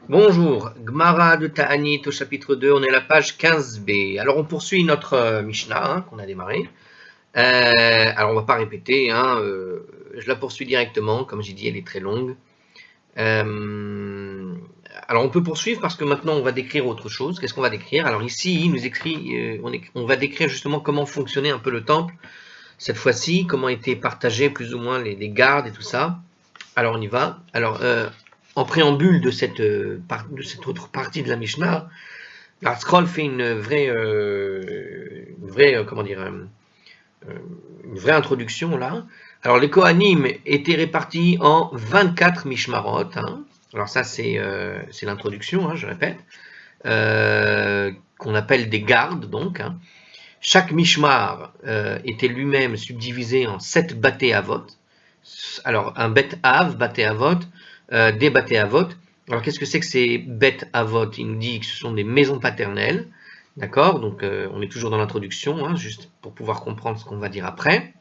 Bonjour, Gmara de Ta'anit au chapitre 2, on est à la page 15b. Alors on poursuit notre Mishnah qu'on a démarré. Alors on va pas répéter, je la poursuis directement, comme j'ai dit elle est très longue. Alors on peut poursuivre parce que maintenant on va décrire autre chose. Qu'est-ce qu'on va décrire? Alors ici il nous écrit, on va décrire justement comment fonctionnait un peu le temple cette fois-ci, comment étaient partagés plus ou moins les gardes et tout ça. Alors on y va. Alors en préambule de cette autre partie de la Mishnah, l'Artscroll fait une vraie introduction là. Alors les Kohanim étaient répartis en 24 Mishmarot. Alors ça c'est l'introduction, je répète, qu'on appelle des gardes donc. Chaque Mishmar était lui-même subdivisé en 7 Baté Avot. Alors un Bet Av, Baté Avot, des Baté Avot. Alors qu'est-ce que c'est que ces Bet Avot? Il nous dit que ce sont des maisons paternelles. D'accord? Donc on est toujours dans l'introduction, juste pour pouvoir comprendre ce qu'on va dire après.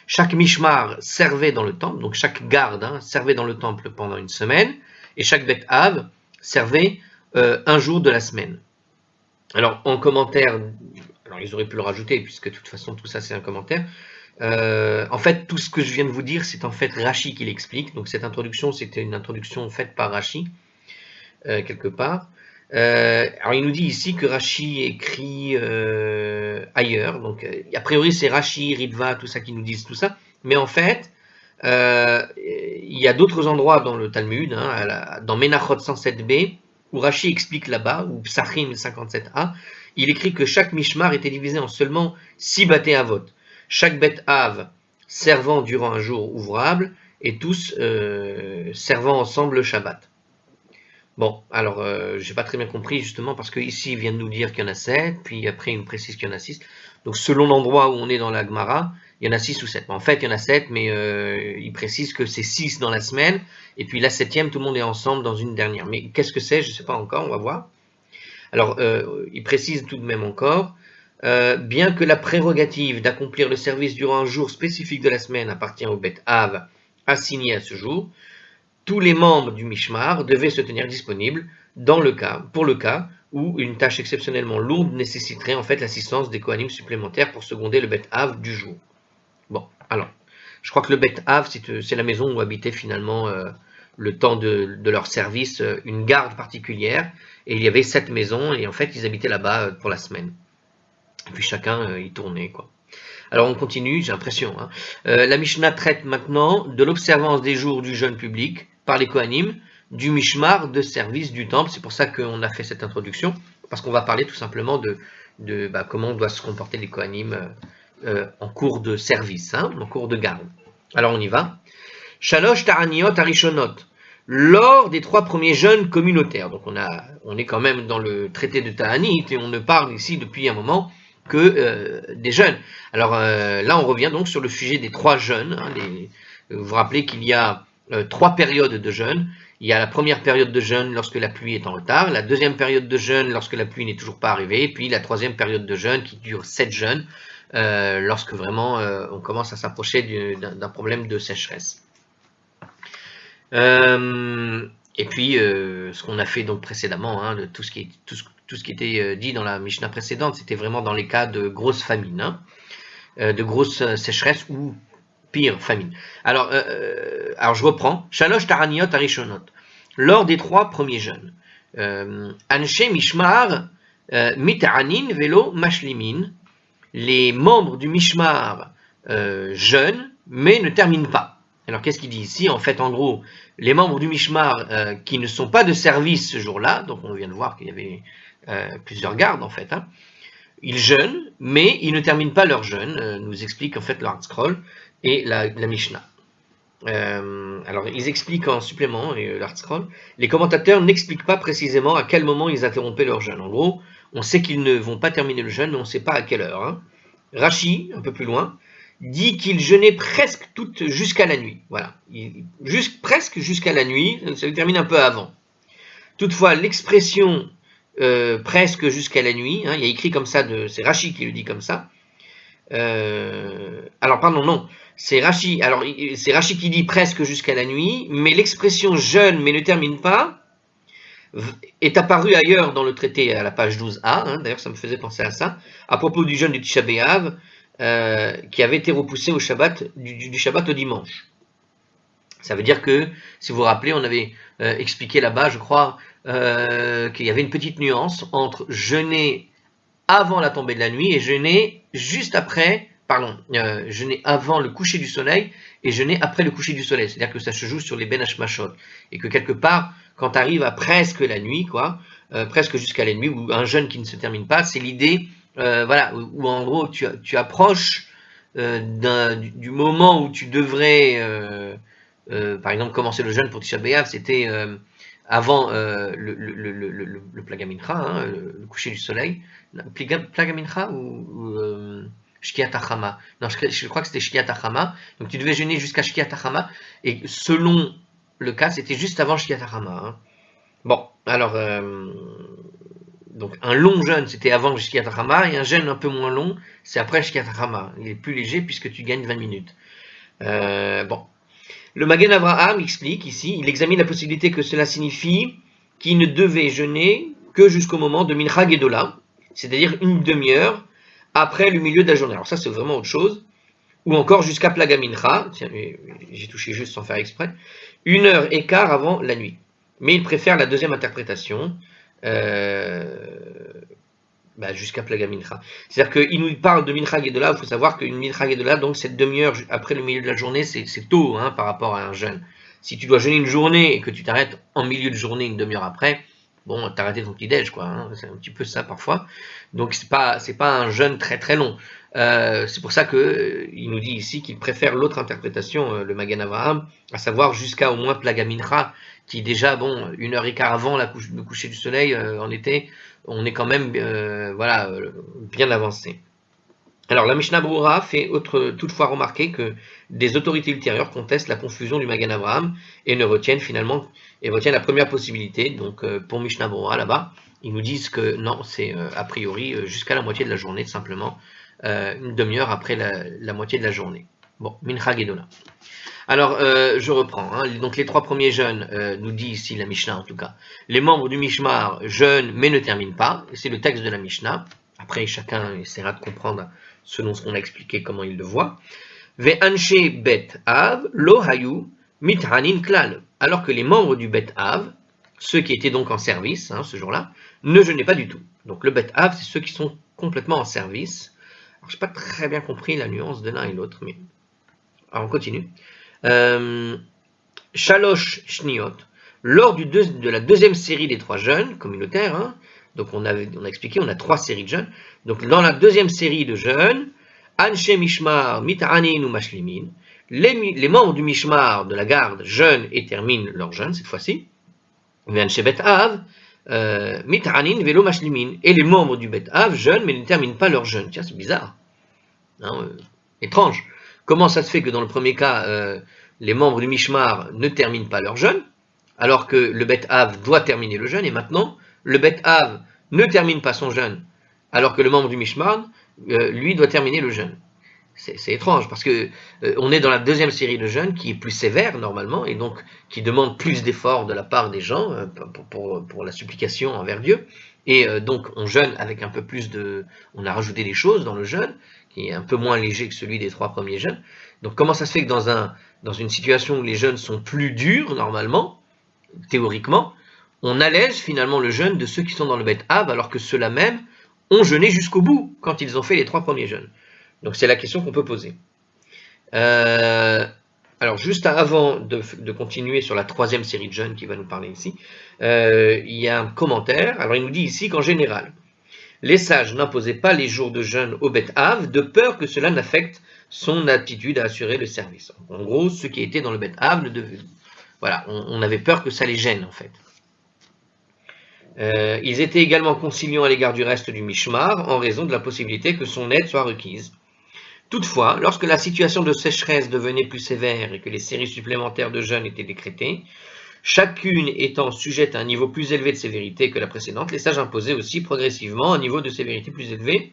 Chaque Mishmar servait dans le temple, donc chaque garde servait dans le temple pendant une semaine, et chaque Bet Av servait un jour de la semaine. Alors en commentaire, alors ils auraient pu le rajouter, puisque de toute façon tout ça c'est un commentaire. En fait, tout ce que je viens de vous dire, c'est en fait Rashi qui l'explique. Donc cette introduction, c'était une introduction faite par Rashi, quelque part. Alors il nous dit ici que Rashi écrit ailleurs. Donc a priori c'est Rashi, Ritva, tout ça qui nous disent tout ça. Mais en fait, il y a d'autres endroits dans le Talmud, dans Menachot 107b, où Rashi explique là-bas, ou Psachim 57a, il écrit que chaque Mishmar était divisé en seulement 6 Baté Avot. Chaque Bet Av servant durant un jour ouvrable, et tous servant ensemble le Shabbat. Bon, alors, j'ai pas très bien compris, justement, parce qu'ici, il vient de nous dire qu'il y en a 7, puis après, il nous précise qu'il y en a 6. Donc, selon l'endroit où on est dans la Gemara, il y en a 6 ou 7. En fait, il y en a 7, mais il précise que c'est 6 dans la semaine, et puis la 7e, tout le monde est ensemble dans une dernière. Mais qu'est-ce que c'est? Je sais pas encore, on va voir. Alors, il précise tout de même encore, bien que la prérogative d'accomplir le service durant un jour spécifique de la semaine appartient au Bet Av assigné à ce jour, tous les membres du Mishmar devaient se tenir disponibles pour le cas où une tâche exceptionnellement lourde nécessiterait en fait l'assistance des Kohanim supplémentaires pour seconder le Bet Av du jour. Bon, alors, je crois que le Bet Av, c'est la maison où habitait finalement le temps de leur service une garde particulière, et il y avait 7 maisons, et en fait ils habitaient là-bas pour la semaine. Et puis chacun y tournait, quoi. Alors on continue, j'ai l'impression. La Mishnah traite maintenant de l'observance des jours du jeûne public par les Kohanim, du Mishmar de service du temple. C'est pour ça qu'on a fait cette introduction, parce qu'on va parler tout simplement de comment doivent se comporter les Kohanim en cours de service, en cours de garde. Alors on y va. Shalosh Ta'aniot Arishonot. Lors des 3 premiers jeûnes communautaires. Donc on est quand même dans le traité de Ta'anit, et on ne parle ici depuis un moment que des jeûnes. Alors là, on revient donc sur le sujet des 3 jeûnes. Vous vous rappelez qu'il y a 3 périodes de jeûne. Il y a la première période de jeûne lorsque la pluie est en retard, la deuxième période de jeûne lorsque la pluie n'est toujours pas arrivée, et puis la troisième période de jeûne qui dure 7 jeûnes, lorsque vraiment on commence à s'approcher d'un problème de sécheresse. Et puis ce qu'on a fait donc précédemment, de tout ce qui était dit dans la Mishnah précédente, c'était vraiment dans les cas de grosses famines, de grosses sécheresses ou pire, famine. Alors je reprends. Shalosh Taraniot Arishonot. Lors des 3 premiers jeûnes, Anshe Mishmar Mita'anin Velo Mashlimin, les membres du Mishmar jeûnent mais ne terminent pas. Alors qu'est-ce qu'il dit ici? En fait, en gros, les membres du Mishmar qui ne sont pas de service ce jour-là, donc on vient de voir qu'il y avait plusieurs gardes en fait, ils jeûnent, mais ils ne terminent pas leur jeûne, nous explique en fait l'Artscroll et la Mishnah. Alors ils expliquent en supplément, l'Artscroll, les commentateurs n'expliquent pas précisément à quel moment ils interrompaient leur jeûne. En gros, on sait qu'ils ne vont pas terminer le jeûne, mais on ne sait pas à quelle heure. Rashi, un peu plus loin, dit qu'ils jeûnaient presque toutes jusqu'à la nuit. Voilà, presque jusqu'à la nuit, ça se termine un peu avant. Toutefois, l'expression presque jusqu'à la nuit, il y a écrit comme ça, c'est Rashi qui le dit comme ça. Alors pardon, non, c'est Rashi qui dit presque jusqu'à la nuit, mais l'expression jeûne mais ne termine pas, est apparu ailleurs dans le traité à la page 12a, hein, d'ailleurs ça me faisait penser à ça, à propos du jeûne du Tisha B'Av, qui avait été repoussé au Shabbat, du Shabbat au dimanche. Ça veut dire que, si vous vous rappelez, on avait expliqué là-bas, je crois, qu'il y avait une petite nuance entre jeûner avant la tombée de la nuit et jeûner juste après, jeûner avant le coucher du soleil et jeûner après le coucher du soleil. C'est-à-dire que ça se joue sur les ben hashmashot. Et que quelque part, quand tu arrives à presque la nuit, presque jusqu'à la nuit, ou un jeûne qui ne se termine pas, c'est l'idée, où en gros tu approches du moment où tu devrais, par exemple, commencer le jeûne pour Tisha B'Av, c'était avant le Plaga Mincha, hein, le coucher du soleil. Plaga Mincha ou Shkiat Hachama. Non, je crois que c'était Shkiat Hachama. Donc tu devais jeûner jusqu'à Shkiat Hachama. Et selon le cas, c'était juste avant Shkiat Hachama. Hein. Bon, alors, donc un long jeûne, c'était avant Shkiat Hachama. Et un jeûne un peu moins long, c'est après Shkiat Hachama. Il est plus léger puisque tu gagnes 20 minutes. Bon. Le Magen Avraham explique ici, il examine la possibilité que cela signifie qu'il ne devait jeûner que jusqu'au moment de Mincha Gedola, c'est-à-dire une demi-heure après le milieu de la journée. Alors ça c'est vraiment autre chose. Ou encore jusqu'à Plaga Mincha, tiens, j'ai touché juste sans faire exprès, 1 heure et quart avant la nuit. Mais il préfère la deuxième interprétation, jusqu'à Plaga Mincha. C'est-à-dire qu'il nous parle de Mincha Gedola, il faut savoir qu'une Mincha Gedola, donc cette demi-heure après le milieu de la journée, c'est tôt hein, par rapport à un jeûne. Si tu dois jeûner une journée et que tu t'arrêtes en milieu de journée une demi-heure après, bon, t'as arrêté ton petit-déj, quoi. Hein, c'est un petit peu ça parfois. Donc c'est pas un jeûne très très long. C'est pour ça qu'il nous dit ici qu'il préfère l'autre interprétation, le Magen Avraham, à savoir jusqu'à au moins Plaga Mincha, qui déjà, 1 heure et quart avant le coucher du soleil en été, on est quand même bien avancé. Alors la Mishnah Brura fait toutefois remarquer que des autorités ultérieures contestent la confusion du Magen Avraham et retiennent la première possibilité. Donc pour Mishnah Brura là-bas, ils nous disent que non, c'est a priori jusqu'à la moitié de la journée, simplement une demi-heure après la moitié de la journée. Bon, Mincha Gedola. Alors, je reprends. Hein. Donc, les 3 premiers jeûnes, nous dit ici la Mishnah en tout cas. Les membres du Mishmar jeûnent mais ne terminent pas. C'est le texte de la Mishnah. Après, chacun essaiera de comprendre selon ce qu'on a expliqué comment il le voit. Ve'anshe bet av lo hayu mithanin klal. Alors que les membres du bet av, ceux qui étaient donc en service hein, ce jour-là, ne jeûnaient pas du tout. Donc, le bet av, c'est ceux qui sont complètement en service. Alors, je n'ai pas très bien compris la nuance de l'un et l'autre, mais alors, on continue. Shalosh Shniot, lors de la deuxième série des 3 jeûnes communautaires, hein, donc on a expliqué, on a 3 séries de jeûnes, donc dans la deuxième série de jeûnes, Anshe Mishmar Mit'anin ou Mashlimin, les membres du Mishmar, de la garde, jeûnent et terminent leur jeûne cette fois-ci, Anshe Bet Av, Mit'anin Velo Mashlimin, et les membres du Bet Av jeûnent mais ne terminent pas leur jeûne. Tiens, c'est bizarre, hein, étrange. Comment ça se fait que dans le premier cas, les membres du Mishmar ne terminent pas leur jeûne, alors que le Bet Av doit terminer le jeûne, et maintenant, le Bet Av ne termine pas son jeûne, alors que le membre du Mishmar, lui, doit terminer le jeûne. C'est étrange, parce que on est dans la deuxième série de jeûnes qui est plus sévère, normalement, et donc qui demande plus d'efforts de la part des gens pour la supplication envers Dieu, et donc on jeûne avec un peu plus on a rajouté des choses dans le jeûne, qui est un peu moins léger que celui des 3 premiers jeûnes. Donc comment ça se fait que dans une situation où les jeûnes sont plus durs, normalement, théoriquement, on allège finalement le jeûne de ceux qui sont dans le Bet Av, alors que ceux-là même ont jeûné jusqu'au bout quand ils ont fait les 3 premiers jeûnes. Donc c'est la question qu'on peut poser. Alors juste avant de continuer sur la 3e série de jeûnes qui va nous parler ici, il y a un commentaire. Alors il nous dit ici qu'en général, les sages n'imposaient pas les jours de jeûne au Bet Av de peur que cela n'affecte son aptitude à assurer le service. En gros, ceux qui étaient dans le Bet Av, on avait peur que ça les gêne en fait. Ils étaient également conciliants à l'égard du reste du Mishmar en raison de la possibilité que son aide soit requise. Toutefois, lorsque la situation de sécheresse devenait plus sévère et que les séries supplémentaires de jeûne étaient décrétées, chacune étant sujette à un niveau plus élevé de sévérité que la précédente, les sages imposaient aussi progressivement un niveau de sévérité plus élevé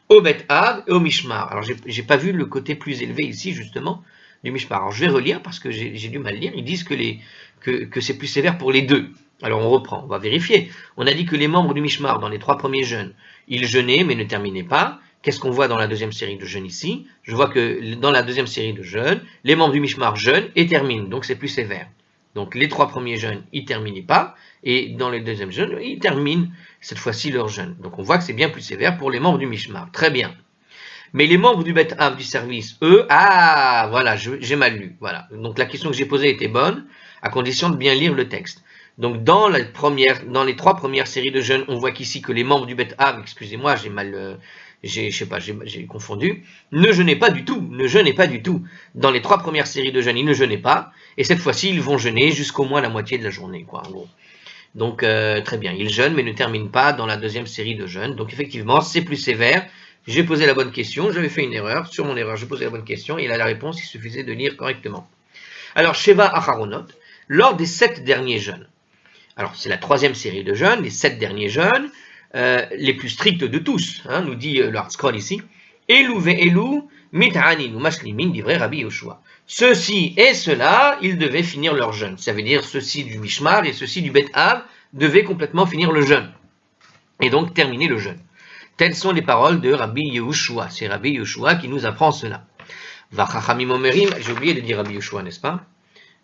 au Bet Av et au Mishmar. Alors, j'ai pas vu le côté plus élevé ici, justement, du Mishmar. Alors, je vais relire parce que j'ai du mal lire. Ils disent que c'est plus sévère pour les deux. Alors on reprend, on va vérifier. On a dit que les membres du Mishmar, dans les 3 premiers jeûnes, ils jeûnaient mais ne terminaient pas. Qu'est-ce qu'on voit dans la deuxième série de jeûnes ici? Je vois que dans la deuxième série de jeûnes, les membres du Mishmar jeûnent et terminent, donc c'est plus sévère. Donc les 3 premiers jeûnes, ils ne terminaient pas, et dans les deuxièmes jeûnes, ils terminent cette fois-ci leur jeûne. Donc on voit que c'est bien plus sévère pour les membres du Mishmar. Très bien. Mais les membres du Bet Av du service, eux, ah, voilà, j'ai mal lu. Voilà. Donc la question que j'ai posée était bonne, à condition de bien lire le texte. Donc dans les 3 premières séries de jeûnes, on voit qu'ici que les membres du Bet Av, excusez-moi, j'ai confondu, ne jeûnaient pas du tout, Dans les 3 premières séries de jeûnes, ils ne jeûnaient pas, et cette fois-ci, ils vont jeûner jusqu'au moins la moitié de la journée, quoi, en gros. Donc très bien, ils jeûnent mais ne terminent pas dans la deuxième série de jeûnes. Donc effectivement, c'est plus sévère. J'ai posé la bonne question, j'avais fait une erreur. Sur mon erreur, j'ai posé la bonne question et là la réponse, il suffisait de lire correctement. Alors, Sheva Acharonot, lors des 7 derniers jeûnes. Alors, c'est la 3e série de jeûnes, les 7 derniers jeûnes, les plus stricts de tous, hein, nous dit le Hard-Scroll ici. Elou ve'elou mit'anin ou mashlimin, dit vrai Rabbi Yoshua. Ceux-ci et ceux-là, ils devaient finir leur jeûne. Ça veut dire ceux-ci du Mishmar et ceux-ci du Bet Av devaient complètement finir le jeûne. Et donc terminer le jeûne. Telles sont les paroles de Rabbi Yehoshua. C'est Rabbi Yehoshua qui nous apprend cela. Vachachamim omerim, j'ai oublié de dire Rabbi Yehoshua, n'est-ce pas?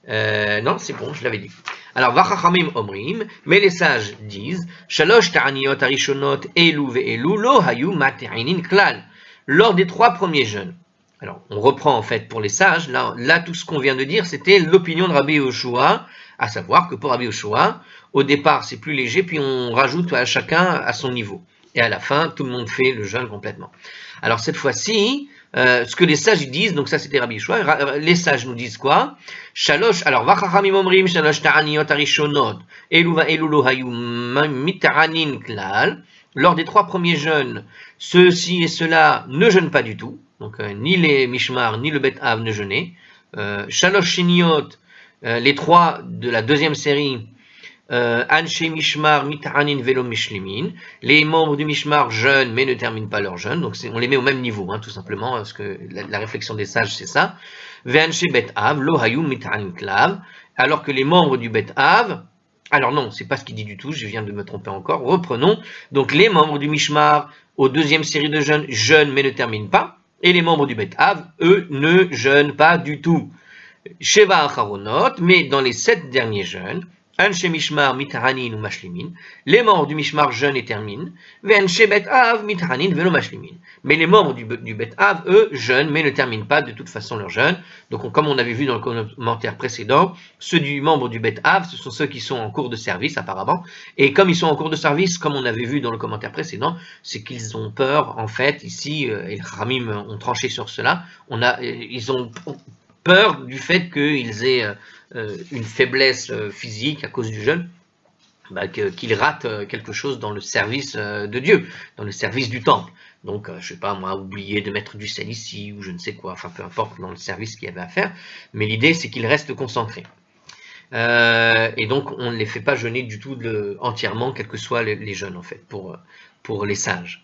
Non, c'est bon, je l'avais dit. Alors, Vachachamim omrim, mais les sages disent, Shalosh ta'aniot arishonot elu ve'elu lo hayu mat'inin klal. Lors des 3 premiers jeûnes. Alors, on reprend en fait pour les sages, là tout ce qu'on vient de dire, c'était l'opinion de Rabbi Yehoshua, à savoir que pour Rabbi Yehoshua, au départ c'est plus léger, puis on rajoute à chacun à son niveau. Et à la fin, tout le monde fait le jeûne complètement. Alors cette fois-ci, ce que les sages disent, donc ça c'était Rabbi Yehoshua, les sages nous disent quoi? Shalosh, alors vachachamim omrim shalosh ta'aniot arishonot, elu ve'elu lo hayu mit'anin klal. Lors des 3 premiers jeûnes, ceux-ci et ceux-là ne jeûnent pas du tout. Donc ni les Mishmar ni le Bet Av ne jeûnaient. Shalosh Shiniot, les 3 de la 2e série, Anshe Mishmar mit'anin velo mishlimin. Les membres du Mishmar jeûnent mais ne terminent pas leur jeûne. Donc on les met au même niveau, hein, tout simplement, parce que la réflexion des sages c'est ça. Ve'anshe Bet Av lo hayu mit'anin klav. Alors que les membres du Bet Av, alors non, c'est pas ce qu'il dit du tout, je viens de me tromper encore. Reprenons. Donc les membres du Mishmar aux 2e série de jeûnes jeûnent mais ne terminent pas. Et les membres du Bet Av, eux, ne jeûnent pas du tout. Sheva Acharonot, mais dans les 7 derniers jeûnes, Anshe Mishmar mit'anin ou mashlimin, les membres du Mishmar jeûnent et terminent, Ve'anshe Bet Av mit'anin velo mashlimin. Mais les membres du Bet Av, eux, jeûnent mais ne terminent pas de toute façon leur jeûne. Donc comme on avait vu dans le commentaire précédent, ceux du membre du Bet Av, ce sont ceux qui sont en cours de service apparemment. Et comme ils sont en cours de service, comme on avait vu dans le commentaire précédent, c'est qu'ils ont peur, en fait, ici, et les Ramim ont tranché sur cela, ils ont peur du fait qu'ils aient une faiblesse physique à cause du jeûne, qu'ils ratent quelque chose dans le service de Dieu, dans le service du temple. Donc, je sais pas moi, oublier de mettre du sel ici, ou je ne sais quoi, enfin peu importe dans le service qu'il y avait à faire, mais l'idée c'est qu'ils restent concentrés. Et donc, on ne les fait pas jeûner du tout entièrement, quels que soient les jeûnes en fait, pour les sages.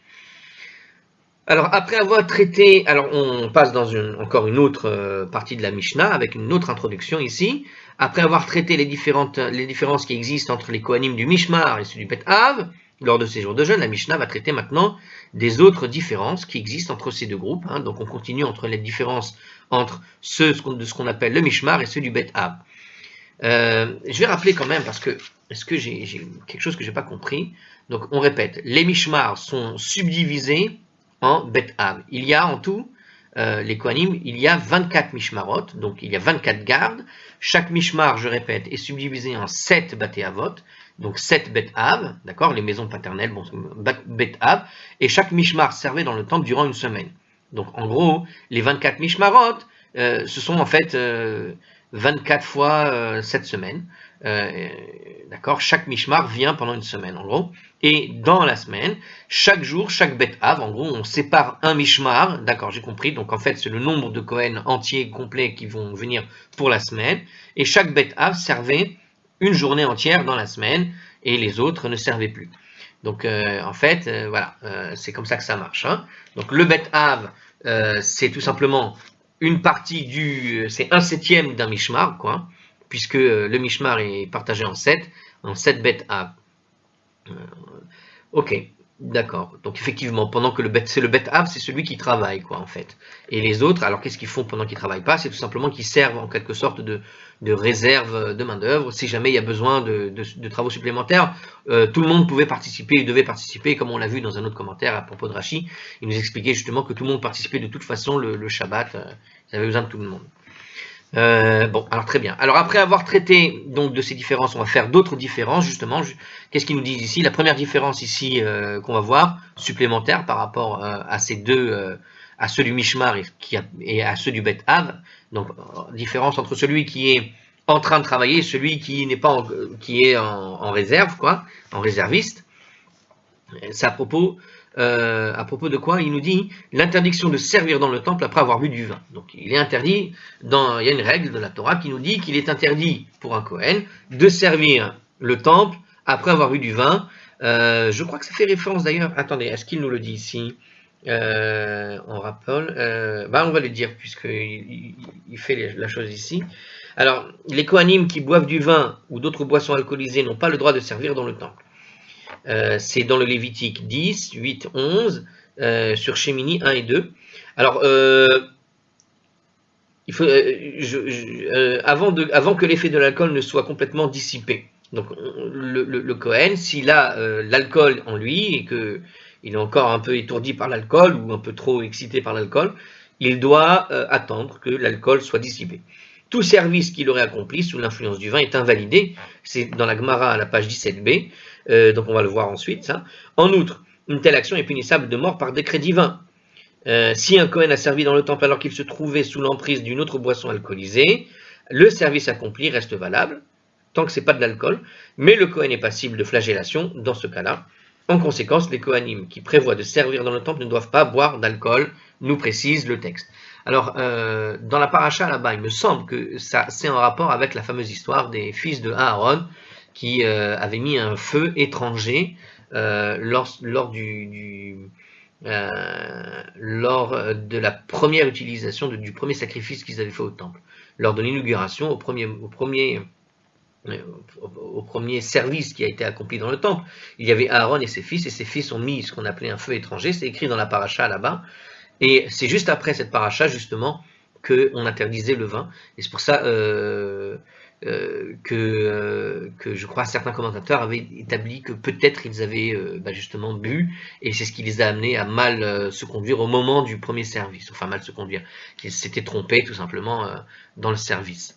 Alors, après avoir traité, alors on passe dans encore une autre partie de la Mishnah, avec une autre introduction ici. Après avoir traité les différences qui existent entre les Kohanim du Mishmar et ceux du Bet Av, lors de ces jours de jeûne, la Mishnah va traiter maintenant des autres différences qui existent entre ces deux groupes. Hein. Donc on continue entre les différences entre ceux de ce qu'on appelle le Mishmar et ceux du Bet Av. Je vais rappeler quand même, parce que est-ce que j'ai quelque chose que j'ai pas compris. Donc on répète, les Mishmar sont subdivisés en Bet Av. Il y a en tout, les Kohanim, il y a 24 Mishmarot, donc il y a 24 gardes. Chaque Mishmar, je répète, est subdivisé en 7 Baté Avot, donc 7 Bet Av, d'accord, les maisons paternelles, bon, Bet Av, et chaque Mishmar servait dans le temple durant une semaine. Donc en gros, les 24 Mishmarot, ce sont en fait 24 fois 7 semaines. D'accord, chaque Mishmar vient pendant une semaine en gros, et dans la semaine, chaque jour, chaque Bet Av, en gros on sépare un Mishmar, d'accord, j'ai compris, donc en fait c'est le nombre de Kohen entiers, complets qui vont venir pour la semaine, et chaque Bet Av servait une journée entière dans la semaine, et les autres ne servaient plus. Donc en fait, voilà, c'est comme ça que ça marche. Hein. Donc le Bet Av, c'est tout simplement une partie c'est 1/7 d'un Mishmar, quoi, puisque le Mishmar est partagé en 7, en 7 bêtes av. Ok, d'accord. Donc effectivement, pendant que c'est le bet av, c'est celui qui travaille, quoi, en fait. Et les autres, alors qu'est-ce qu'ils font pendant qu'ils travaillent pas? C'est tout simplement qu'ils servent en quelque sorte de réserve de main-d'œuvre. Si jamais il y a besoin de travaux supplémentaires, tout le monde pouvait participer, devait participer, comme on l'a vu dans un autre commentaire à propos de Rachi. Il nous expliquait justement que tout le monde participait de toute façon le Shabbat. Ils avaient besoin de tout le monde. Bon, alors très bien. Alors après avoir traité donc de ces différences, on va faire d'autres différences justement. Qu'est-ce qu'ils nous disent ici? La première différence ici qu'on va voir, supplémentaire par rapport à ces deux, à ceux du Mishmar et à ceux du Bet Av. Donc différence entre celui qui est en train de travailler et celui qui n'est pas qui est en réserve, quoi, en réserviste. C'est à propos de quoi? Il nous dit l'interdiction de servir dans le temple après avoir bu du vin. Donc il est interdit, il y a une règle de la Torah qui nous dit qu'il est interdit pour un Kohen de servir le temple après avoir bu du vin. Je crois que ça fait référence d'ailleurs, attendez, est-ce qu'il nous le dit ici? On rappelle, on va le dire puisqu'il fait la chose ici. Alors, les Kohanim qui boivent du vin ou d'autres boissons alcoolisées n'ont pas le droit de servir dans le temple. C'est dans le Lévitique 10, 8, 11, sur Shemini 1 et 2. Alors, il faut, avant que l'effet de l'alcool ne soit complètement dissipé. Donc, le Kohen, s'il a l'alcool en lui et qu'il est encore un peu étourdi par l'alcool ou un peu trop excité par l'alcool, il doit attendre que l'alcool soit dissipé. Tout service qu'il aurait accompli sous l'influence du vin est invalidé. C'est dans la Gemara à la page 17b. Donc on va le voir ensuite. Ça. En outre, une telle action est punissable de mort par décret divin. Si un Kohen a servi dans le temple alors qu'il se trouvait sous l'emprise d'une autre boisson alcoolisée, le service accompli reste valable, tant que ce n'est pas de l'alcool, mais le Kohen est passible de flagellation dans ce cas-là. En conséquence, les Kohanim qui prévoient de servir dans le temple ne doivent pas boire d'alcool, nous précise le texte. Alors, dans la paracha là-bas, il me semble que c'est en rapport avec la fameuse histoire des fils de Aaron qui avaient mis un feu étranger lors de la première utilisation du premier sacrifice qu'ils avaient fait au temple. Lors de l'inauguration, au premier service qui a été accompli dans le temple, il y avait Aaron et ses fils ont mis ce qu'on appelait un feu étranger, c'est écrit dans la paracha là-bas, et c'est juste après cette paracha justement qu'on interdisait le vin, et c'est pour ça que je crois certains commentateurs avaient établi que peut-être ils avaient justement bu, et c'est ce qui les a amenés à mal se conduire au moment du premier service, enfin mal se conduire, qu'ils s'étaient trompés tout simplement dans le service.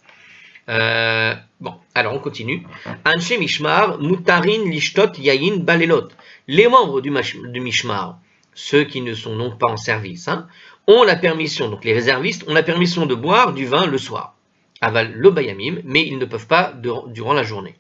Bon, alors on continue. Anshe Mishmar, Mutarin Lishtot Yayin Balelot. Les membres du Mishmar, ceux qui ne sont donc pas en service, ont la permission, donc les réservistes ont la permission de boire du vin le soir. Aval lo bayamim, mais ils ne peuvent pas durant la journée.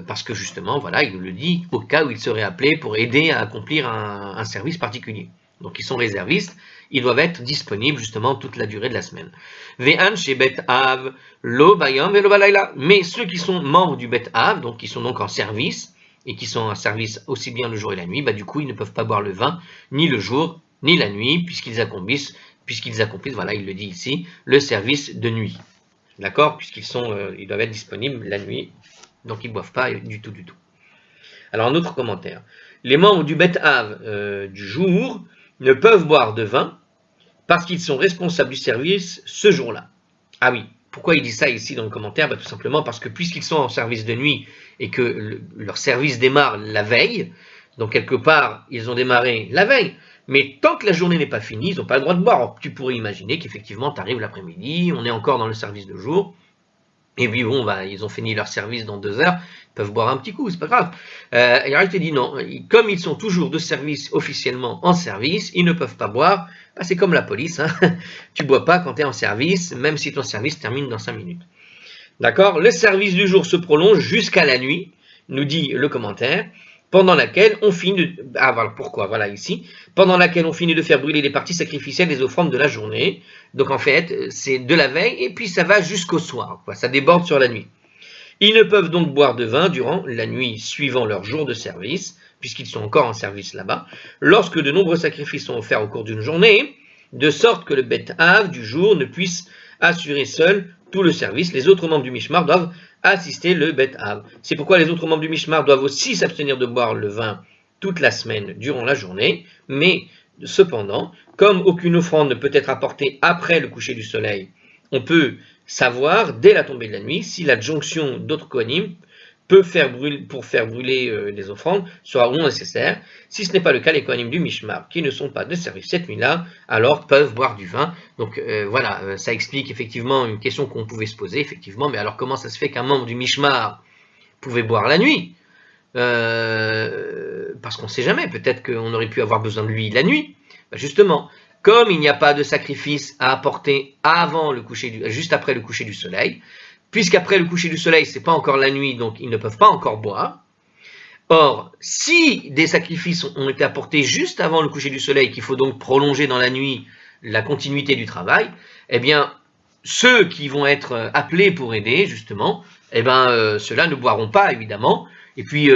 Parce que justement, voilà, il nous le dit, au cas où ils seraient appelés pour aider à accomplir un service particulier. Donc ils sont réservistes, ils doivent être disponibles justement toute la durée de la semaine. Ve'an chez Bet Av, lo bayam velo balayla. Mais ceux qui sont membres du Bet Av, donc qui sont donc en service, et qui sont en service aussi bien le jour et la nuit, du coup ils ne peuvent pas boire le vin, ni le jour, ni la nuit, puisqu'ils accomplissent, voilà, il le dit ici, le service de nuit. D'accord? Ils doivent être disponibles la nuit, donc ils ne boivent pas du tout. Alors un autre commentaire. Les membres du Bet Av du jour ne peuvent boire de vin parce qu'ils sont responsables du service ce jour-là. Ah oui, pourquoi il dit ça ici dans le commentaire? Tout simplement parce que puisqu'ils sont en service de nuit et que leur service démarre la veille, donc quelque part ils ont démarré la veille, mais tant que la journée n'est pas finie, ils n'ont pas le droit de boire. Alors, tu pourrais imaginer qu'effectivement tu arrives l'après-midi, on est encore dans le service de jour, et puis bon, ils ont fini leur service dans 2 heures, ils peuvent boire un petit coup, c'est pas grave. Et alors il te dit non, comme ils sont toujours de service officiellement en service, ils ne peuvent pas boire. C'est comme la police, tu bois pas quand tu es en service, même si ton service termine dans 5 minutes. D'accord? Le service du jour se prolonge jusqu'à la nuit, nous dit le commentaire, pendant laquelle on finit de... Ah voilà, pourquoi? Voilà ici. Pendant laquelle on finit de faire brûler les parties sacrificielles des offrandes de la journée. Donc en fait, c'est de la veille et puis ça va jusqu'au soir. Ça déborde sur la nuit. Ils ne peuvent donc boire de vin durant la nuit suivant leur jour de service, puisqu'ils sont encore en service là-bas, lorsque de nombreux sacrifices sont offerts au cours d'une journée, de sorte que le Bet Av du jour ne puisse assurer seul tout le service. Les autres membres du Mishmar doivent assister le Bet Av. C'est pourquoi les autres membres du Mishmar doivent aussi s'abstenir de boire le vin toute la semaine durant la journée, mais cependant, comme aucune offrande ne peut être apportée après le coucher du soleil, on peut savoir dès la tombée de la nuit si la jonction d'autres Kohanim pour faire brûler les offrandes sera ou non nécessaire. Si ce n'est pas le cas, les Kohanim du Mishmar, qui ne sont pas de service cette nuit-là, alors peuvent boire du vin. Donc voilà, ça explique effectivement une question qu'on pouvait se poser, effectivement, mais alors comment ça se fait qu'un membre du Mishmar pouvait boire la nuit parce qu'on ne sait jamais, peut-être qu'on aurait pu avoir besoin de lui la nuit. Ben justement, comme il n'y a pas de sacrifice à apporter juste après le coucher du soleil, puisqu'après le coucher du soleil, c'est pas encore la nuit, donc ils ne peuvent pas encore boire. Or, si des sacrifices ont été apportés juste avant le coucher du soleil, qu'il faut donc prolonger dans la nuit la continuité du travail, eh bien, ceux qui vont être appelés pour aider, justement, eh ben, ceux-là ne boiront pas, évidemment. Et puis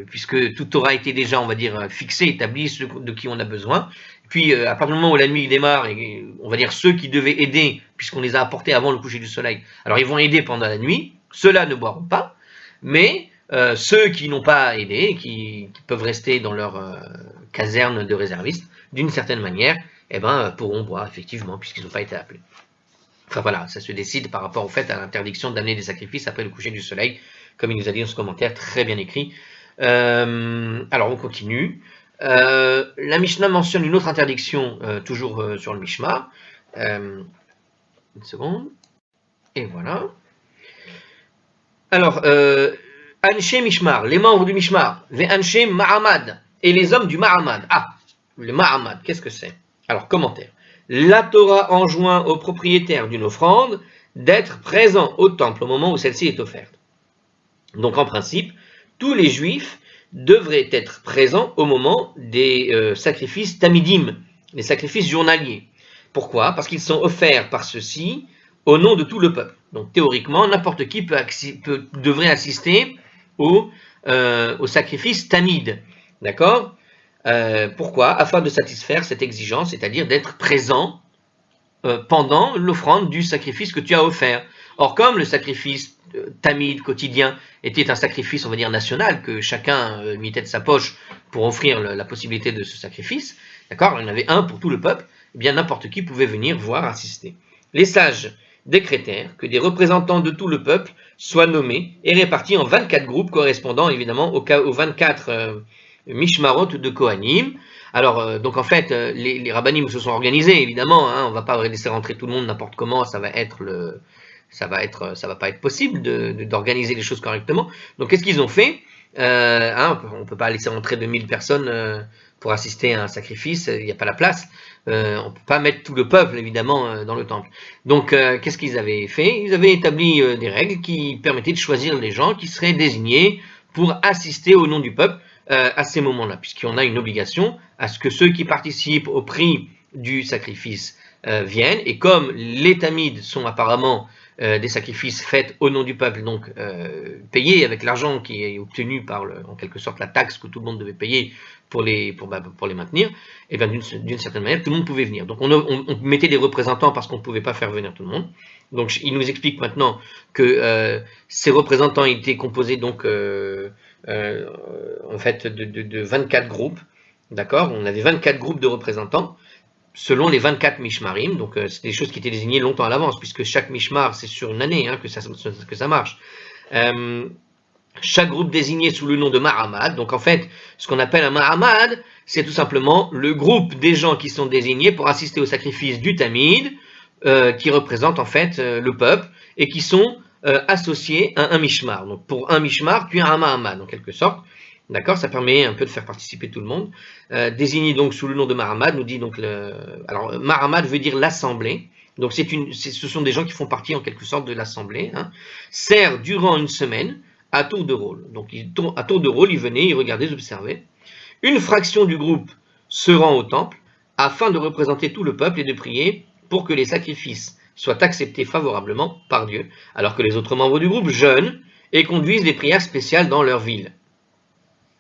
puisque tout aura été déjà, on va dire, fixé, établi, ceux de qui on a besoin. Et puis, à partir du moment où la nuit démarre, et, on va dire ceux qui devaient aider, puisqu'on les a apportés avant le coucher du soleil, alors ils vont aider pendant la nuit, ceux-là ne boiront pas, mais ceux qui n'ont pas aidé, qui peuvent rester dans leur caserne de réservistes, d'une certaine manière, eh ben, pourront boire, effectivement, puisqu'ils n'ont pas été appelés. Enfin voilà, ça se décide par rapport au fait à l'interdiction d'amener des sacrifices après le coucher du soleil, comme il nous a dit dans ce commentaire, très bien écrit. Alors on continue. La Mishnah mentionne une autre interdiction, toujours sur le Mishmar. Une seconde. Et voilà. Alors, Anshe Mishmar, les membres du Mishmar, Ve Anshe Ma'amad, et les hommes du Ma'amad. Ah, le Ma'amad, qu'est-ce que c'est? Alors, commentaire. La Torah enjoint au propriétaire d'une offrande d'être présent au temple au moment où celle-ci est offerte. Donc en principe, tous les juifs devraient être présents au moment des sacrifices tamidim, les sacrifices journaliers. Pourquoi? Parce qu'ils sont offerts par ceux-ci au nom de tout le peuple. Donc théoriquement, n'importe qui devrait assister au sacrifice tamid. D'accord? Pourquoi? Afin de satisfaire cette exigence, c'est-à-dire d'être présent pendant l'offrande du sacrifice que tu as offert. Or, comme le sacrifice tamid quotidien était un sacrifice, on va dire, national, que chacun mettait de sa poche pour offrir la possibilité de ce sacrifice, d'accord, il y en avait un pour tout le peuple, eh bien n'importe qui pouvait venir voir, assister. Les sages décrétèrent que des représentants de tout le peuple soient nommés et répartis en 24 groupes correspondant évidemment aux 24 mishmarot de Kohanim. Alors, donc en fait, les rabbanim se sont organisés, évidemment, hein, on ne va pas laisser rentrer tout le monde n'importe comment, ça va pas être possible d'organiser les choses correctement. Donc qu'est-ce qu'ils ont fait? On ne peut pas laisser rentrer 2000 personnes pour assister à un sacrifice, il n'y a pas la place. On ne peut pas mettre tout le peuple, évidemment, dans le temple. Donc, qu'est-ce qu'ils avaient fait? Ils avaient établi des règles qui permettaient de choisir les gens qui seraient désignés pour assister au nom du peuple à ces moments-là, puisqu'on a une obligation à ce que ceux qui participent au prix du sacrifice viennent, et comme les tamides sont apparemment des sacrifices faits au nom du peuple, donc payés avec l'argent qui est obtenu par en quelque sorte la taxe que tout le monde devait payer pour les maintenir, et bien d'une certaine manière tout le monde pouvait venir. Donc on mettait des représentants parce qu'on ne pouvait pas faire venir tout le monde. Donc il nous explique maintenant que ces représentants étaient composés donc en fait de 24 groupes, d'accord? On avait 24 groupes de représentants selon les 24 mishmarim, donc c'est des choses qui étaient désignées longtemps à l'avance, puisque chaque mishmar, c'est sur une année que ça marche. Chaque groupe désigné sous le nom de Ma'amad, donc en fait, ce qu'on appelle un Ma'amad, c'est tout simplement le groupe des gens qui sont désignés pour assister au sacrifice du Tamid, qui représente en fait le peuple, et qui sont associés à un mishmar. Donc pour un mishmar, puis un Ma'amad, en quelque sorte. D'accord, ça permet un peu de faire participer tout le monde. Désigné donc sous le nom de Ma'amad, nous dit donc alors Ma'amad veut dire l'assemblée. Donc ce sont des gens qui font partie en quelque sorte de l'assemblée. Sert durant une semaine à tour de rôle. Donc à tour de rôle, ils venaient, ils regardaient, ils observaient. Une fraction du groupe se rend au temple afin de représenter tout le peuple et de prier pour que les sacrifices soient acceptés favorablement par Dieu, alors que les autres membres du groupe jeûnent et conduisent des prières spéciales dans leur ville.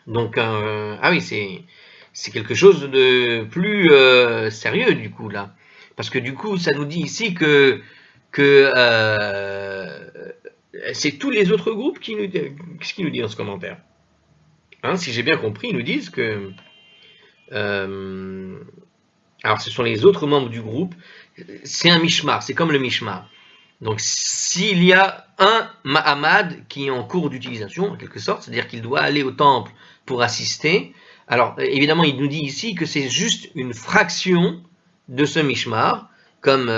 Donc, ah oui, c'est quelque chose de plus sérieux du coup là, parce que du coup, ça nous dit ici que C'est tous les autres groupes qui nous... Qu'est-ce qu'il nous dit dans ce commentaire? Hein, si j'ai bien compris, ils nous disent que... alors, ce sont les autres membres du groupe. C'est un mishmar, c'est comme le mishmar. Donc, s'il y a un Mahamad qui est en cours d'utilisation, en quelque sorte, c'est-à-dire qu'il doit aller au temple pour assister, alors, évidemment, il nous dit ici que c'est juste une fraction de ce mishmar, comme,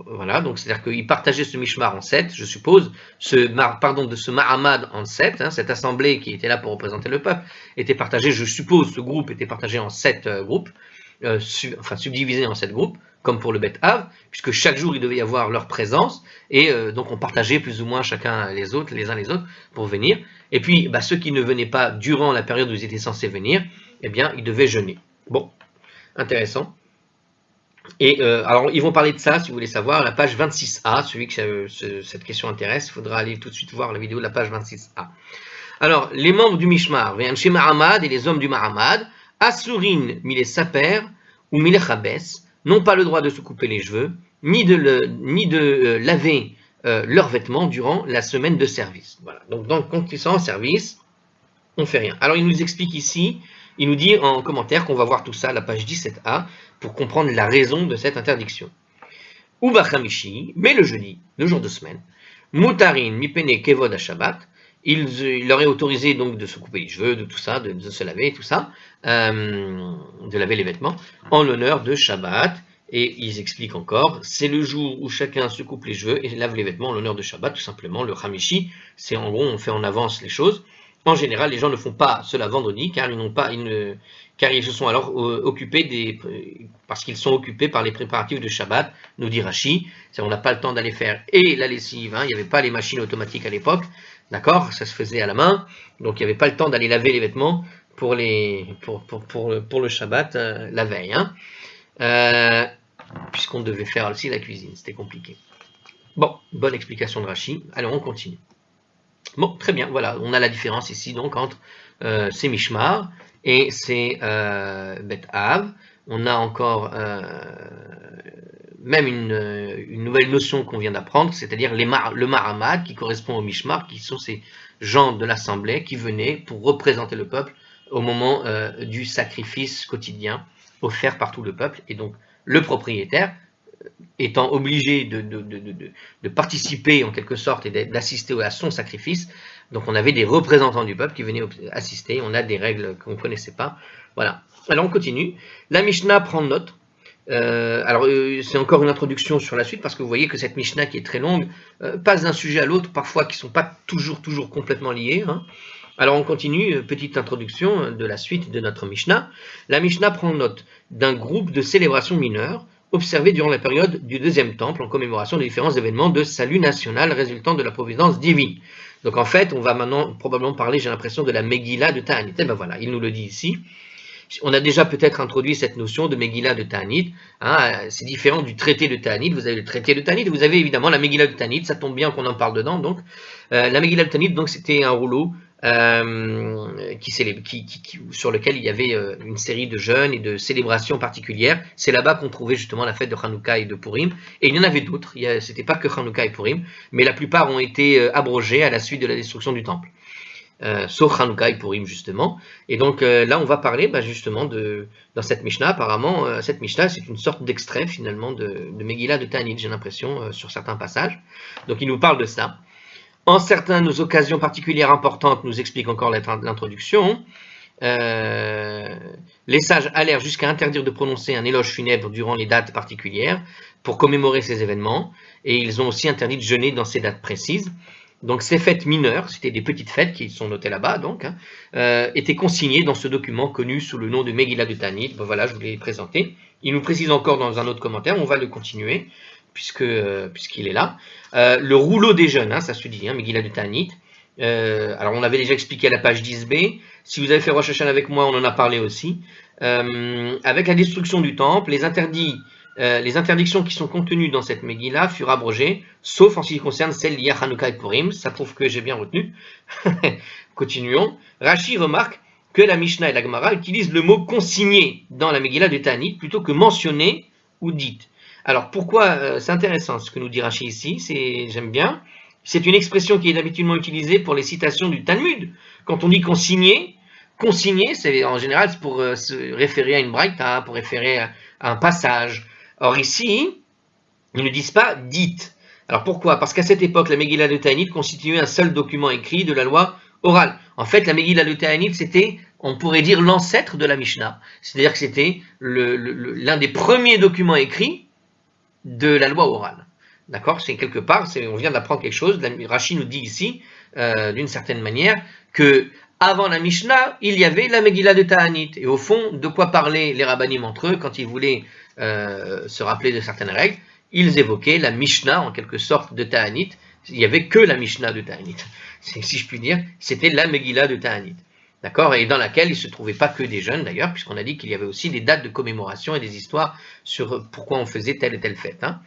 voilà, donc c'est-à-dire qu'il partageait ce mishmar en 7, je suppose, de ce Mahamad en 7, hein, cette assemblée qui était là pour représenter le peuple, était partagée, je suppose, ce groupe était partagé en 7 groupes, subdivisé en 7 groupes, comme pour le Bet Av, puisque chaque jour il devait y avoir leur présence, et donc on partageait plus ou moins chacun les uns les autres, pour venir. Et puis ceux qui ne venaient pas durant la période où ils étaient censés venir, eh bien ils devaient jeûner. Bon, intéressant. Et alors ils vont parler de ça, si vous voulez savoir, à la page 26a, celui que cette question intéresse, il faudra aller tout de suite voir la vidéo de la page 26a. Alors, les membres du Mishmar, chez Mahamad et les hommes du Mahamad, Asurin mile saper ou mile chabes, n'ont pas le droit de se couper les cheveux, ni de laver leurs vêtements durant la semaine de service. Voilà. Donc, quand ils sont en service, on ne fait rien. Alors, il nous explique ici, il nous dit en commentaire qu'on va voir tout ça à la page 17a pour comprendre la raison de cette interdiction. Uba Khamishi, mais le jeudi, le jour de semaine, Mutarin mipene kevod Shabbat, il leur est autorisé donc de se couper les cheveux, de tout ça, de se laver, tout ça, de laver les vêtements, en l'honneur de Shabbat. Et ils expliquent encore, c'est le jour où chacun se coupe les cheveux et lave les vêtements en l'honneur de Shabbat, tout simplement. Le Hamishi, c'est en gros, on fait en avance les choses. En général, les gens ne font pas cela vendredi, car ils se sont alors occupés parce qu'ils sont occupés par les préparatifs de Shabbat, nous dit Rashi. On n'a pas le temps d'aller faire et la lessive, hein, il n'y avait pas les machines automatiques à l'époque, d'accord, ça se faisait à la main, donc il n'y avait pas le temps d'aller laver les vêtements pour le Shabbat la veille, hein. Puisqu'on devait faire aussi la cuisine, c'était compliqué. Bon, bonne explication de Rashi. Alors on continue. Bon, très bien, voilà, on a la différence ici donc entre ces Mishmar et ces Bet Av. On a encore même une nouvelle notion qu'on vient d'apprendre, c'est-à-dire le Mahamad qui correspond au Mishmar, qui sont ces gens de l'assemblée qui venaient pour représenter le peuple au moment du sacrifice quotidien offert par tout le peuple. Et donc le propriétaire, étant obligé de participer en quelque sorte et d'assister à son sacrifice, donc on avait des représentants du peuple qui venaient assister, on a des règles qu'on ne connaissait pas. Voilà. Alors on continue. La Mishnah prend note. C'est encore une introduction sur la suite, parce que vous voyez que cette Mishnah qui est très longue passe d'un sujet à l'autre, parfois qui ne sont pas toujours complètement liés, hein. Alors on continue, petite introduction de la suite de notre Mishnah. La Mishnah prend note d'un groupe de célébrations mineures observées durant la période du deuxième temple en commémoration des différents événements de salut national résultant de la providence divine. Donc en fait, on va maintenant probablement parler, j'ai l'impression, de la Megillah de Ta'anit. Et ben voilà, il nous le dit ici. On a déjà peut-être introduit cette notion de Megillah de Ta'anit, hein, c'est différent du traité de Ta'anit. Vous avez le traité de Ta'anit, vous avez évidemment la Megillah de Ta'anit, ça tombe bien qu'on en parle dedans. Donc, la Megillah de Ta'anit, donc c'était un rouleau sur lequel il y avait une série de jeûnes et de célébrations particulières. C'est là-bas qu'on trouvait justement la fête de Hanouka et de Purim. Et il y en avait d'autres, c'était pas que Hanouka et Purim, mais la plupart ont été abrogés à la suite de la destruction du temple. Sauf Hanouka et Purim justement. Et donc là on va parler justement dans cette Mishnah, apparemment cette Mishnah c'est une sorte d'extrait finalement de Megillah de Ta'anit, j'ai l'impression, sur certains passages. Donc il nous parle de ça. En certaines occasions particulières importantes, nous explique encore l'introduction, les sages allèrent jusqu'à interdire de prononcer un éloge funèbre durant les dates particulières pour commémorer ces événements, et ils ont aussi interdit de jeûner dans ces dates précises. Donc ces fêtes mineures, c'était des petites fêtes qui sont notées là-bas, donc, étaient consignées dans ce document connu sous le nom de Megillah de Ta'anit. Bon, voilà, je vous l'ai présenté. Il nous précise encore dans un autre commentaire, on va le continuer, puisqu'il est là. Le rouleau des jeûnes, ça se dit, Megillah de Ta'anit. Alors on avait déjà expliqué à la page 10b. Si vous avez fait Rosh Hashanah avec moi, on en a parlé aussi. Avec la destruction du temple, les interdictions qui sont contenues dans cette Megillah furent abrogées, sauf en ce qui concerne celles liées à Hanouka et Purim. Ça prouve que j'ai bien retenu. Continuons. Rashi remarque que la Mishnah et la Gemara utilisent le mot consigné dans la Megillah de Ta'anit plutôt que mentionné ou dite. Alors pourquoi c'est intéressant ce que nous dit Rashi ici, j'aime bien. C'est une expression qui est habituellement utilisée pour les citations du Talmud. Quand on dit consigner, c'est en général pour se référer à une braïta, pour référer à un passage. Or ici, ils ne disent pas dites. Alors pourquoi? Parce qu'à cette époque, la Megillah de Ta'anit constituait un seul document écrit de la loi orale. En fait, la Megillah de Ta'anit, c'était, on pourrait dire, l'ancêtre de la Mishnah. C'est-à-dire que c'était l'un des premiers documents écrits de la loi orale. D'accord? C'est quelque part, on vient d'apprendre quelque chose. Rashi nous dit ici, d'une certaine manière, que avant la Mishnah, il y avait la Megillah de Ta'anit. Et au fond, de quoi parlaient les rabbanim entre eux quand ils voulaient se rappeler de certaines règles? Ils évoquaient la Mishnah, en quelque sorte, de Ta'anit. Il n'y avait que la Mishnah de Ta'anit. Si je puis dire, c'était la Megillah de Ta'anit. D'accord? Et dans laquelle il ne se trouvait pas que des jeunes, d'ailleurs, puisqu'on a dit qu'il y avait aussi des dates de commémoration et des histoires sur pourquoi on faisait telle et telle fête. Hein.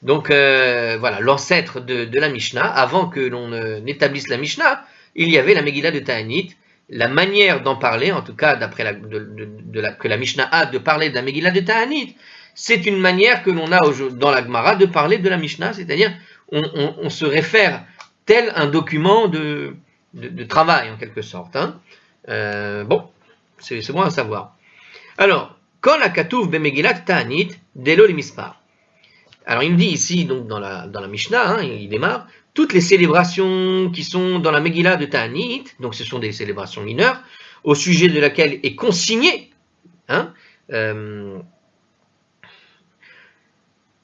Donc, voilà, l'ancêtre de la Mishnah, avant que l'on n'établisse la Mishnah, il y avait la Megillah de Ta'anit. La manière d'en parler, en tout cas, d'après que la Mishnah a de parler de la Megillah de Ta'anit, c'est une manière que l'on a dans la Gemara de parler de la Mishnah, c'est-à-dire on se réfère tel un document de travail, en quelque sorte. Hein. Bon, c'est bon à savoir. Alors, quand la Katuv Bemegillat Ta'anit, Delo le Mispar. Alors, il nous dit ici, donc dans la Mishnah, hein, il démarre, toutes les célébrations qui sont dans la Megillah de Ta'anit, donc ce sont des célébrations mineures, au sujet de laquelle est consigné, hein,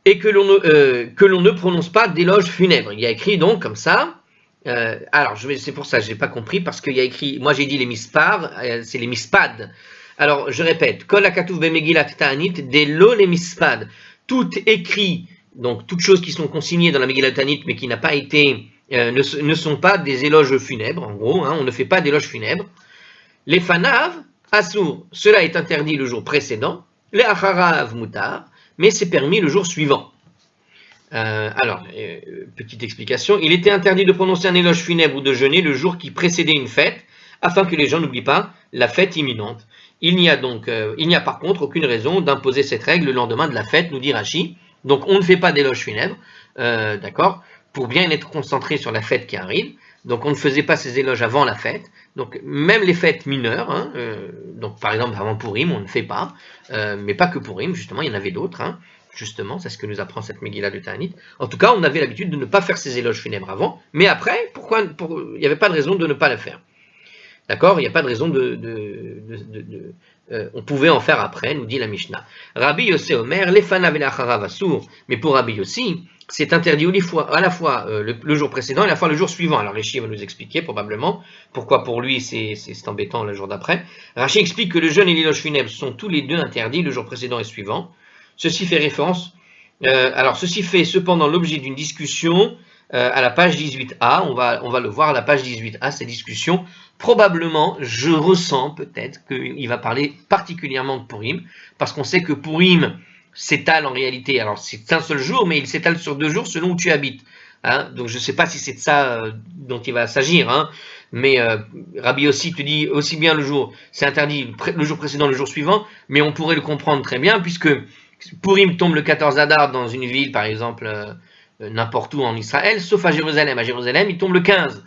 et que l'on ne prononce pas d'éloge funèbre. Il y a écrit donc comme ça. Alors, c'est pour ça que je n'ai pas compris, parce qu'il y a écrit, moi j'ai dit les mispar, c'est les mispad. Alors, je répète, Kol hakatuv bemegillat ta'anit, delo les mispad. Tout écrit, donc toutes choses qui sont consignées dans la Megillah Ta'anit, mais qui n'a pas été, ne sont pas des éloges funèbres, en gros, hein, on ne fait pas d'éloges funèbres. Les fanav, assour, cela est interdit le jour précédent. Les acharav mutar, mais c'est permis le jour suivant. Petite explication, il était interdit de prononcer un éloge funèbre ou de jeûner le jour qui précédait une fête, afin que les gens n'oublient pas la fête imminente. Il n'y a par contre aucune raison d'imposer cette règle le lendemain de la fête, nous dit Rashi. Donc on ne fait pas d'éloge funèbre, d'accord, pour bien être concentré sur la fête qui arrive. Donc on ne faisait pas ces éloges avant la fête. Donc même les fêtes mineures, hein, donc par exemple avant Purim, on ne fait pas, mais pas que Purim, justement, il y en avait d'autres. Hein. Justement, c'est ce que nous apprend cette Megillah de Ta'anit. En tout cas, on avait l'habitude de ne pas faire ces éloges funèbres avant, mais après, il n'y avait pas de raison de ne pas le faire. D'accord? Il n'y a pas de raison on pouvait en faire après, nous dit la Mishnah. Rabbi Yossi Omer, lefanav et l'acharav assour. Mais pour Rabbi Yossi, c'est interdit à la fois le jour précédent et à la fois le jour suivant. Alors Rashi va nous expliquer probablement pourquoi pour lui c'est embêtant le jour d'après. Rashi explique que le jeûne et l'éloge funèbre sont tous les deux interdits le jour précédent et suivant. Ceci fait référence. Ceci fait cependant l'objet d'une discussion à la page 18a. On va le voir à la page 18a, cette discussion. Probablement, je ressens peut-être qu'il va parler particulièrement de Purim, parce qu'on sait que Purim s'étale en réalité, alors c'est un seul jour, mais il s'étale sur 2 jours selon où tu habites. Hein, donc je ne sais pas si c'est de ça dont il va s'agir, hein, mais Rabbi aussi te dit aussi bien le jour, c'est interdit le jour précédent, le jour suivant, mais on pourrait le comprendre très bien, puisque Purim tombe le 14 Adar dans une ville, par exemple, n'importe où en Israël, sauf à Jérusalem. À Jérusalem, il tombe le 15.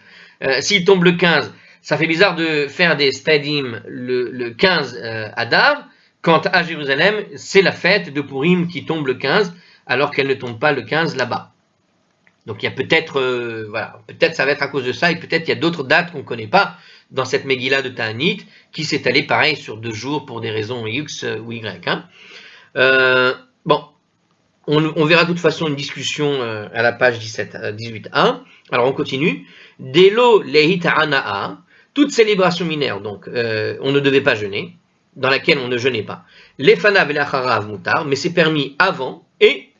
S'il tombe le 15, ça fait bizarre de faire des stadim le 15 Adar, quand à Jérusalem, c'est la fête de Purim qui tombe le 15, alors qu'elle ne tombe pas le 15 là-bas. Donc il y a peut-être, peut-être ça va être à cause de ça, et peut-être il y a d'autres dates qu'on ne connaît pas dans cette Megillah de Ta'anit, qui s'est allée pareil sur 2 jours pour des raisons X ou Y. Hein. On verra de toute façon une discussion à la page 18a. Alors on continue. Delo lehit ha'ana'a, toute célébration mineure, donc on ne devait pas jeûner, dans laquelle on ne jeûnait pas. Lefanav et l'acharav mutar, mais c'est permis avant et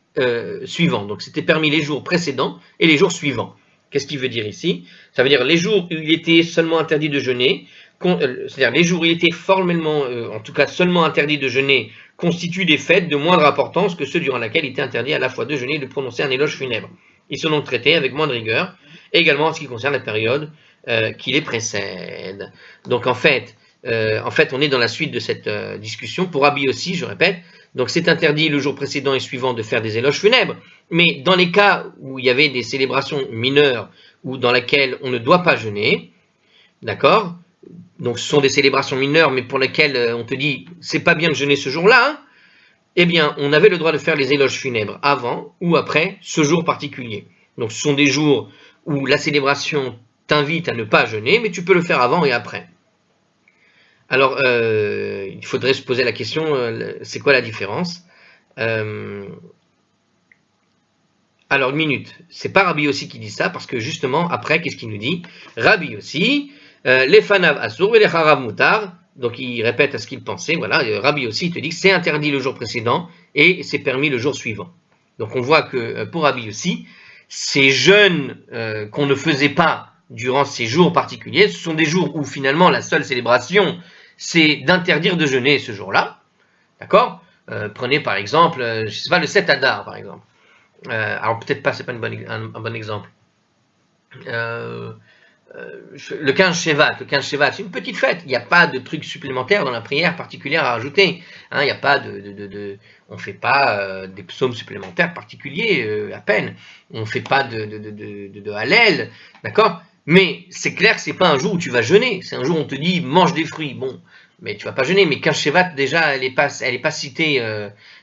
suivant. Donc c'était permis les jours précédents et les jours suivants. Qu'est-ce qu'il veut dire ici? Ça veut dire les jours où il était seulement interdit de jeûner, c'est-à-dire les jours où il était formellement, en tout cas seulement interdit de jeûner, constituent des fêtes de moindre importance que ceux durant lesquels il était interdit à la fois de jeûner et de prononcer un éloge funèbre. Ils sont donc traités avec moins de rigueur, également en ce qui concerne la période qui les précède. Donc en fait, on est dans la suite de cette discussion. Pour Rabbi aussi, je répète, donc c'est interdit le jour précédent et suivant de faire des éloges funèbres, mais dans les cas où il y avait des célébrations mineures ou dans laquelle on ne doit pas jeûner, d'accord? Donc ce sont des célébrations mineures, mais pour lesquelles on te dit c'est pas bien de jeûner ce jour-là, hein, eh bien on avait le droit de faire les éloges funèbres avant ou après ce jour particulier. Donc ce sont des jours où la célébration t'invite à ne pas jeûner, mais tu peux le faire avant et après. Alors il faudrait se poser la question, c'est quoi la différence? Alors, une minute, c'est pas Rabbi Yossi qui dit ça, parce que justement, après, qu'est-ce qu'il nous dit? Rabbi Yossi, les fanav asur et les harav mutar, donc il répète à ce qu'il pensait, voilà, Rabbi Yossi te dit que c'est interdit le jour précédent et c'est permis le jour suivant. Donc on voit que pour Rabbi Yossi, ces jeûnes qu'on ne faisait pas durant ces jours particuliers, ce sont des jours où finalement la seule célébration, c'est d'interdire de jeûner ce jour-là, d'accord? Prenez par exemple, je sais pas, le 7 Adar par exemple. Alors peut-être pas, c'est pas un bon exemple. Le 15 Shevat, c'est une petite fête. Il n'y a pas de truc supplémentaire dans la prière particulière à rajouter. Hein, il n'y a pas on fait pas des psaumes supplémentaires particuliers à peine. On fait pas de Hallel, d'accord. Mais c'est clair que c'est pas un jour où tu vas jeûner. C'est un jour où on te dit mange des fruits. Bon, mais tu vas pas jeûner. Mais 15 Shevat déjà, elle est pas citée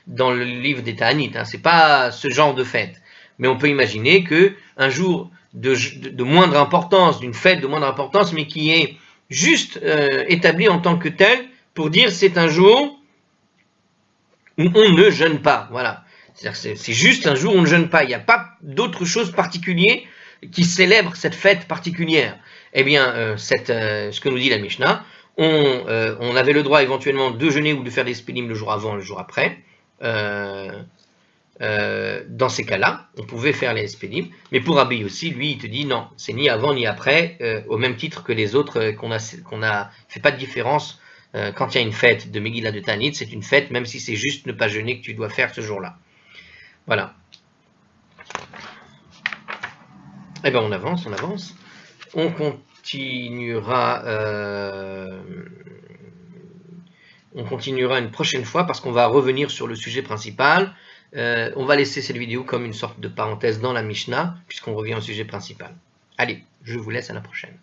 dans le livre des Ta'anit. Hein. C'est pas ce genre de fête. Mais on peut imaginer que un jour de moindre importance, d'une fête de moindre importance, mais qui est juste établi en tant que tel pour dire c'est un jour où on ne jeûne pas. Voilà. C'est juste un jour où on ne jeûne pas. Il n'y a pas d'autre chose particulière qui célèbre cette fête particulière. Eh bien, ce que nous dit la Mishnah, on avait le droit éventuellement de jeûner ou de faire des spélim le jour avant, le jour après. Dans ces cas-là, on pouvait faire les espédim, mais pour Rabbi aussi, lui, il te dit non, c'est ni avant ni après, au même titre que les autres qu'on a fait pas de différence quand il y a une fête de Megillah de Tanit, c'est une fête, même si c'est juste ne pas jeûner que tu dois faire ce jour-là. Voilà. Eh bien, on avance. On continuera une prochaine fois parce qu'on va revenir sur le sujet principal. On va laisser cette vidéo comme une sorte de parenthèse dans la Mishnah, puisqu'on revient au sujet principal. Allez, je vous laisse à la prochaine.